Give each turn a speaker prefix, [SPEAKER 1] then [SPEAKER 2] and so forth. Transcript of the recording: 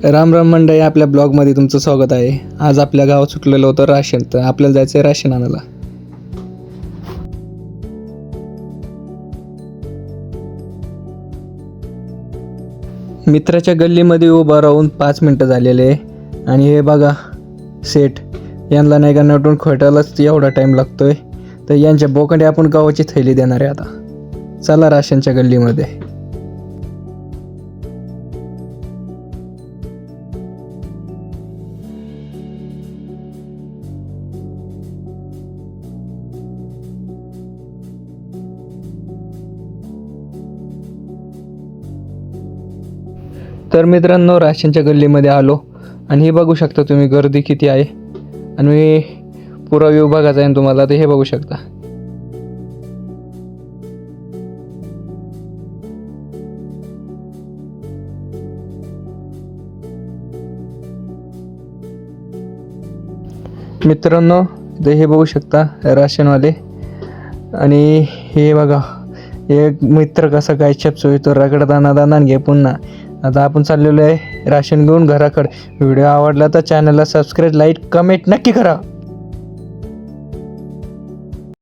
[SPEAKER 1] राम राम मंडळी, आपल्या ब्लॉगमध्ये तुमचं स्वागत आहे. आज आपल्या गावात सुटलेलं होतं राशन, तर आपल्याला जायचं आहे राशन आणायला. मित्राच्या गल्लीमध्ये उभा राहून 5 मिनटं झालेले आहे. आणि हे बघा सेठ, यांना नाही का नटून खोटायलाच एवढा टाईम लागतोय. तर यांच्या बोकांडे आपण गावाची थैली देणार आहे. आता चला राशनच्या गल्लीमध्ये. तर मित्रांनो, राशनच्या गल्लीमध्ये आलो आणि हे बघू शकता तुम्ही गर्दी किती आहे. आणि मी पुरा व्ह्यू बघायचा आहे तुम्हाला, तर हे बघू शकता. मित्रांनो, तर हे बघू शकता राशनवाले. आणि हे बघा एक मित्र कसा काय चपचोय तो रगडदाना दाना घे पुन्हा. आता आपण चाललेलो आहे राशन घेऊन घराकडे. व्हिडिओ आवडला तर चॅनलला सबस्क्राईब, लाईक, कमेंट नक्की करा.